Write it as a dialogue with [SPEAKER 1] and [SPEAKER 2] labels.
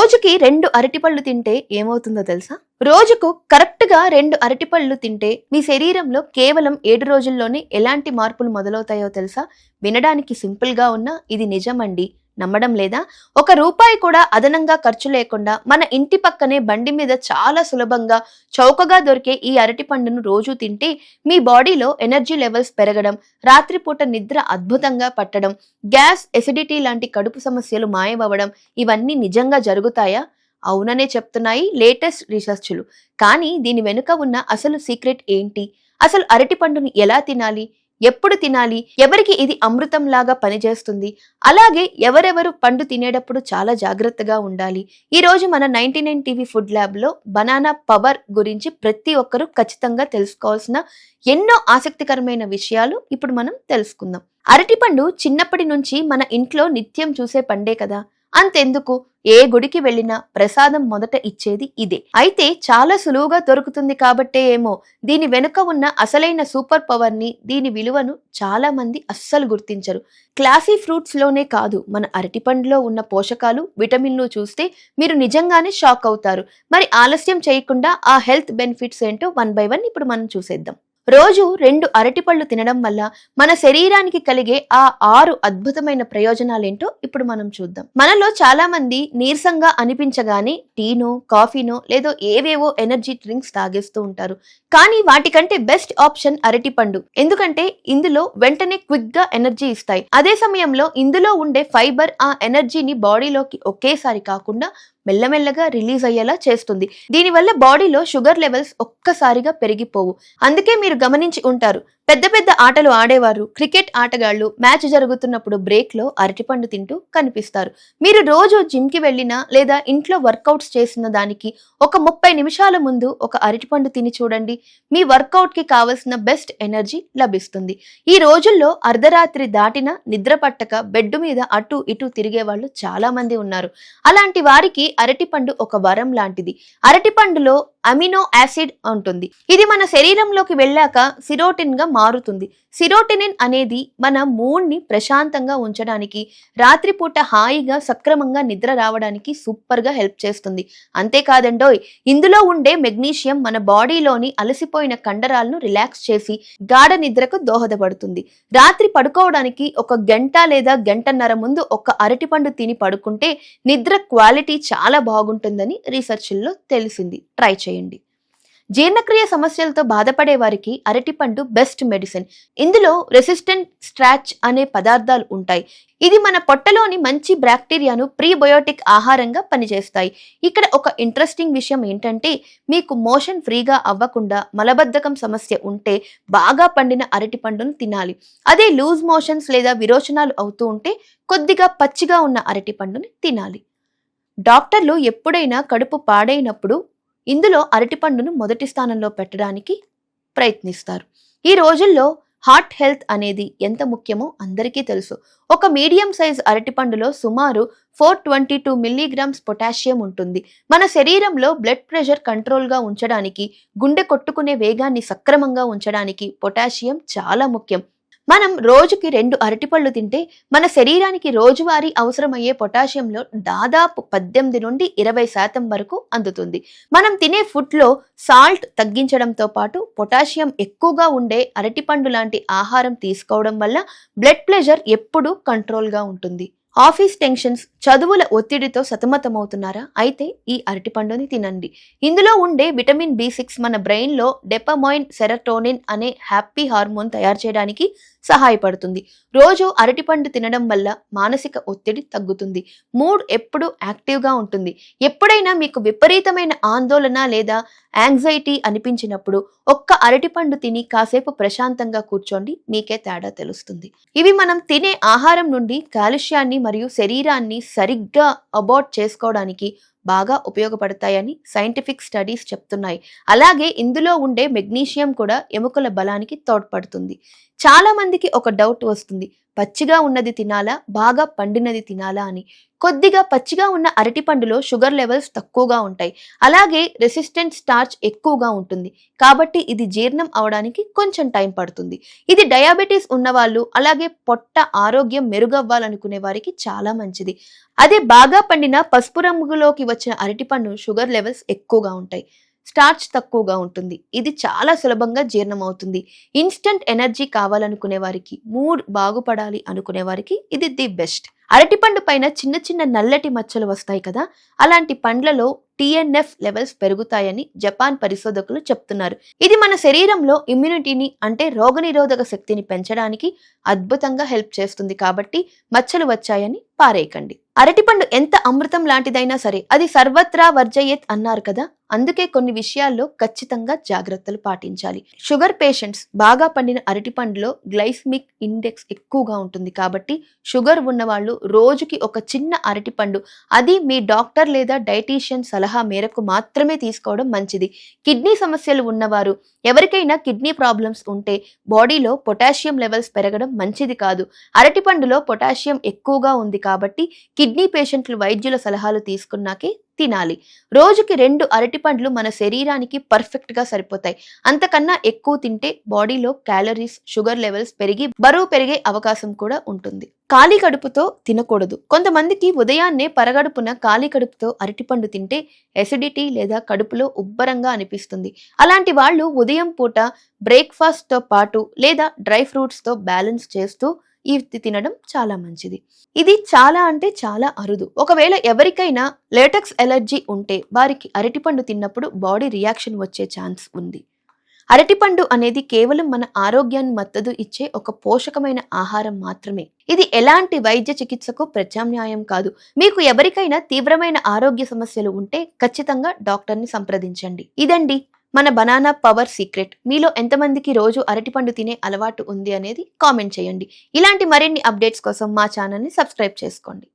[SPEAKER 1] రోజుకి 2 అరటిపళ్ళు తింటే ఏమవుతుందో తెలుసా? రోజుకు కరెక్ట్‌గా 2 అరటిపళ్ళు తింటే మీ శరీరంలో కేవలం 7 రోజుల్లోనే ఎలాంటి మార్పులు మొదలవుతాయో తెలుసా? వినడానికి సింపుల్‌గా ఉన్నా ఇది నిజమండి. నమ్మడం లేదా? రూపాయి కూడా అదనంగా ఖర్చు లేకుండా మన ఇంటి పక్కనే బండి మీద చాలా సులభంగా, చౌకగా దొరికే ఈ అరటిపండును రోజు తింటే మీ బాడీలో ఎనర్జీ లెవెల్స్ పెరగడం, రాత్రిపూట నిద్ర అద్భుతంగా పట్టడం, గ్యాస్, ఎసిడిటీ లాంటి కడుపు సమస్యలు మాయమవ్వడం ఇవన్నీ నిజంగా జరుగుతాయా? అవుననే చెప్తున్నాయి లేటెస్ట్ రీసెర్చ్‌లు. కానీ దీని వెనుక ఉన్న అసలు సీక్రెట్ ఏంటి? అసలు అరటిపండుని ఎలా తినాలి? ఎప్పుడు తినాలి? ఎవరికి ఇది అమృతంలాగా పనిచేస్తుంది? అలాగే ఎవరెవరు పండు తినేటప్పుడు చాలా జాగ్రత్తగా ఉండాలి? ఈ రోజు మన 99 టీవీ ఫుడ్ ల్యాబ్‌లో బనానా పవర్ గురించి ప్రతి ఒక్కరూ ఖచ్చితంగా తెలుసుకోవాల్సిన ఎన్నో ఆసక్తికరమైన విషయాలు ఇప్పుడు మనం తెలుసుకుందాం. అరటిపండు చిన్నప్పటి నుంచి మన ఇంట్లో నిత్యం చూసే పండే కదా! అంతెందుకు, ఏ గుడికి వెళ్ళినా ప్రసాదం మొదట ఇచ్చేది ఇదే. అయితే చాలా సులువుగా దొరుకుతుంది కాబట్టే ఏమో దీని వెనుక ఉన్న అసలైన సూపర్ పవర్ ని, దీని విలువను చాలా మంది అస్సలు గుర్తించరు. క్లాసీ ఫ్రూట్స్ లోనే కాదు, మన అరటిపండులో ఉన్న పోషకాలు, విటమిన్లు చూస్తే మీరు నిజంగానే షాక్ అవుతారు. మరి ఆలస్యం చేయకుండా ఆ హెల్త్ బెనిఫిట్స్ ఏంటో వన్ బై వన్ ఇప్పుడు మనం చూసేద్దాం. రోజు 2 అరటిపళ్ళు తినడం వల్ల మన శరీరానికి కలిగే ఆ 6 అద్భుతమైన ప్రయోజనాలేంటో ఇప్పుడు మనం చూద్దాం. మనలో చాలా మంది నీరసంగా అనిపించగానే టీనో, కాఫీనో లేదో ఏవేవో ఎనర్జీ డ్రింక్స్ తాగేస్తూ ఉంటారు. కానీ వాటికంటే బెస్ట్ ఆప్షన్ అరటిపండు. ఎందుకంటే ఇందులో వెంటనే క్విక్ గా ఎనర్జీ ఇస్తాయి. అదే సమయంలో ఇందులో ఉండే ఫైబర్ ఆ ఎనర్జీని బాడీలోకి ఒకేసారి కాకుండా మెల్లమెల్లగా రిలీజ్ అయ్యేలా చేస్తుంది. దీనివల్ల బాడీలో షుగర్ లెవెల్స్ ఒక్కసారిగా పెరిగిపోవు. అందుకే మీరు గమనించి ఉంటారు, పెద్ద పెద్ద ఆటలు ఆడేవారు, క్రికెట్ ఆటగాళ్లు మ్యాచ్ జరుగుతున్నప్పుడు బ్రేక్ లో అరటిపండు తింటూ కనిపిస్తారు. మీరు రోజు జిమ్ కి వెళ్ళినా లేదా ఇంట్లో వర్కౌట్స్ చేసిన దానికి ఒక 30 నిమిషాల ముందు ఒక అరటిపండు తిని చూడండి. మీ వర్కౌట్ కి కావలసిన బెస్ట్ ఎనర్జీ లభిస్తుంది. ఈ రోజుల్లో అర్ధరాత్రి దాటినా నిద్ర పట్టక బెడ్ మీద అటు ఇటు తిరిగే వాళ్ళు చాలా మంది ఉన్నారు. అలాంటి వారికి అరటిపండు ఒక వరం లాంటిది. అరటిపండులో అమినో యాసిడ్ ఉంటుంది. ఇది మన శరీరంలోకి వెళ్ళాక సిరోటిన్ గా మారుతుంది. సిరోటినిన్ అనేది మన మూడ్ ని ప్రశాంతంగా ఉంచడానికి, రాత్రిపూట హాయిగా సక్రమంగా నిద్ర రావడానికి సూపర్ గా హెల్ప్ చేస్తుంది. అంతేకాదండోయ్, ఇందులో ఉండే మెగ్నీషియం మన బాడీలోని అలసిపోయిన కండరాలను రిలాక్స్ చేసి గాఢ నిద్రకు దోహదపడుతుంది. రాత్రి పడుకోవడానికి 1 గంట లేదా గంటన్నర ముందు ఒక అరటిపండు తిని పడుకుంటే నిద్ర క్వాలిటీ చాలా బాగుంటుందని రీసెర్చ్ల్లో తెలిసింది. ట్రై చేయండి. జీర్ణక్రియ సమస్యలతో బాధపడే వారికి అరటిపండు బెస్ట్ మెడిసిన్. ఇందులో రెసిస్టెంట్ స్ట్రాచ్ అనే పదార్థాలు ఉంటాయి. ఇది మన పొట్టలోని మంచి బ్యాక్టీరియాను ప్రీబయోటిక్ ఆహారంగా పనిచేస్తాయి. ఇక్కడ ఒక ఇంట్రెస్టింగ్ విషయం ఏంటంటే, మీకు మోషన్ ఫ్రీగా అవ్వకుండా మలబద్ధకం సమస్య ఉంటే బాగా పండిన అరటిపండును తినాలి. అదే లూజ్ మోషన్స్ లేదా విరోచనాలు అవుతూ ఉంటే కొద్దిగా పచ్చిగా ఉన్న అరటిపండుని తినాలి. డాక్టర్లు ఎప్పుడైనా కడుపు పాడైనప్పుడు ఇందులో అరటిపండును మొదటి స్థానంలో పెట్టడానికి ప్రయత్నిస్తారు. ఈ రోజుల్లో హార్ట్ హెల్త్ అనేది ఎంత ముఖ్యమో అందరికీ తెలుసు. ఒక మీడియం సైజ్ అరటిపండులో సుమారు 422 మిల్లీగ్రామ్స్ పొటాషియం ఉంటుంది. మన శరీరంలో బ్లడ్ ప్రెషర్ కంట్రోల్గా ఉంచడానికి, గుండె కొట్టుకునే వేగాన్ని సక్రమంగా ఉంచడానికి పొటాషియం చాలా ముఖ్యం. మనం రోజుకి 2 అరటిపళ్ళు తింటే మన శరీరానికి రోజువారీ అవసరమయ్యే పొటాషియంలో దాదాపు 18 నుండి 20% వరకు అందుతుంది. మనం తినే ఫుడ్ లో సాల్ట్ తగ్గించడంతో పాటు పొటాషియం ఎక్కువగా ఉండే అరటిపండు లాంటి ఆహారం తీసుకోవడం వల్ల బ్లడ్ ప్రెషర్ ఎప్పుడూ కంట్రోల్గా ఉంటుంది. ఆఫీస్ టెన్షన్స్, చదువుల ఒత్తిడితో సతమతమవుతున్నారా? అయితే ఈ అరటిపండుని తినండి. ఇందులో ఉండే విటమిన్ B6 మన బ్రెయిన్ లో డోపమైన్, సెరటోనిన్ అనే హ్యాపీ హార్మోన్ తయారు చేయడానికి సహాయపడుతుంది. రోజు అరటిపండు తినడం వల్ల మానసిక ఒత్తిడి తగ్గుతుంది. మూడ్ ఎప్పుడు యాక్టివ్గా ఉంటుంది. ఎప్పుడైనా మీకు విపరీతమైన ఆందోళన లేదా యాంగ్జైటీ అనిపించినప్పుడు ఒక్క అరటిపండు తిని కాసేపు ప్రశాంతంగా కూర్చోండి, మీకే తేడా తెలుస్తుంది. ఇవి మనం తినే ఆహారం నుండి కాల్షియాన్ని మరియు శరీరాన్ని సరిగ్గా అబార్ట్ చేసుకోవడానికి బాగా ఉపయోగపడతాయని సైంటిఫిక్ స్టడీస్ చెప్తున్నాయి. అలాగే ఇందులో ఉండే మెగ్నీషియం కూడా ఎముకల బలానికి తోడ్పడుతుంది. చాలా మందికి ఒక డౌట్ వస్తుంది, పచ్చిగా ఉన్నది తినాలా, బాగా పండినది తినాలా అని. కొద్దిగా పచ్చిగా ఉన్న అరటిపండులో షుగర్ లెవెల్స్ తక్కువగా ఉంటాయి. అలాగే రెసిస్టెంట్ స్టార్చ్ ఎక్కువగా ఉంటుంది. కాబట్టి ఇది జీర్ణం అవడానికి కొంచెం టైం పడుతుంది. ఇది డయాబెటీస్ ఉన్నవాళ్ళు, అలాగే పొట్ట ఆరోగ్యం మెరుగవ్వాలనుకునే వారికి చాలా మంచిది. అదే బాగా పండిన పసుపు రంగులోకి వచ్చిన అరటిపండు షుగర్ లెవెల్స్ ఎక్కువగా ఉంటాయి. స్టార్చ్ తక్కువగా ఉంటుంది. ఇది చాలా సులభంగా జీర్ణం అవుతుంది. ఇన్స్టంట్ ఎనర్జీ కావాలనుకునే వారికి, మూడ్ బాగుపడాలి అనుకునే వారికి ఇది ది బెస్ట్. అరటిపండు పైన చిన్న చిన్న నల్లటి మచ్చలు వస్తాయి కదా, అలాంటి పండ్లలో TNF లెవెల్స్ పెరుగుతాయని జపాన్ పరిశోధకులు చెప్తున్నారు. ఇది మన శరీరంలో ఇమ్యూనిటీని అంటే రోగనిరోధక శక్తిని పెంచడానికి అద్భుతంగా హెల్ప్ చేస్తుంది. కాబట్టి మచ్చలు వచ్చాయని పారేయకండి. అరటిపండు ఎంత అమృతం లాంటిదైనా సరే అది సర్వత్రా వర్జయేత్ అన్నారు కదా, అందుకే కొన్ని విషయాల్లో ఖచ్చితంగా జాగ్రత్తలు పాటించాలి. షుగర్ పేషెంట్స్ బాగా పండిన అరటిపండులో గ్లైసెమిక్ ఇండెక్స్ ఎక్కువగా ఉంటుంది. కాబట్టి షుగర్ ఉన్నవాళ్ళు రోజుకి ఒక చిన్న అరటిపండు, అది మీ డాక్టర్ లేదా డైటీషియన్ సలహా మేరకు మాత్రమే తీసుకోవడం మంచిది. కిడ్నీ సమస్యలు ఉన్నవారు, ఎవరికైనా కిడ్నీ ప్రాబ్లమ్స్ ఉంటే బాడీలో పొటాషియం లెవెల్స్ పెరగడం మంచిది కాదు. అరటిపండులో పొటాషియం ఎక్కువగా ఉంది కాబట్టి కిడ్నీ పేషెంట్లు వైద్యుల సలహాలు తీసుకున్నాకే తినాలి. రోజుకి 2 అరటిపండ్లు మన శరీరానికి పర్ఫెక్ట్ గా సరిపోతాయి. అంతకన్నా ఎక్కువ తింటే బాడీలో క్యాలరీస్, షుగర్ లెవెల్స్ పెరిగి బరువు పెరిగే అవకాశం కూడా ఉంటుంది. ఖాళీ కడుపుతో తినకూడదు. కొంతమందికి ఉదయాన్నే పరగడుపున ఖాళీ కడుపుతో అరటిపండు తింటే ఎసిడిటీ లేదా కడుపులో ఉబ్బరంగా అనిపిస్తుంది. అలాంటి వాళ్ళు ఉదయం పూట బ్రేక్ఫాస్ట్ తో పాటు లేదా డ్రై ఫ్రూట్స్ తో బ్యాలెన్స్ చేస్తూ ఇది తినడం చాలా మంచిది. ఇది చాలా అంటే చాలా అరుదు. ఒకవేళ ఎవరికైనా లేటెక్స్ ఎలర్జీ ఉంటే వారికి అరటిపండు తిన్నప్పుడు బాడీ రియాక్షన్ వచ్చే ఛాన్స్ ఉంది. అరటిపండు అనేది కేవలం మన ఆరోగ్యాన్ని మద్దతు ఇచ్చే ఒక పోషకమైన ఆహారం మాత్రమే. ఇది ఎలాంటి వైద్య చికిత్సకు ప్రత్యామ్నాయం కాదు. మీకు ఎవరికైనా తీవ్రమైన ఆరోగ్య సమస్యలు ఉంటే ఖచ్చితంగా డాక్టర్ని సంప్రదించండి. ఇదండి మన బనానా పవర్ సీక్రెట్. మీలో ఎంతమందికి రోజు అరటిపండు తినే అలవాటు ఉంది అనేది కామెంట్ చేయండి. ఇలాంటి మరిన్ని అప్డేట్స్ కోసం మా ఛానల్ని సబ్స్క్రైబ్ చేసుకోండి.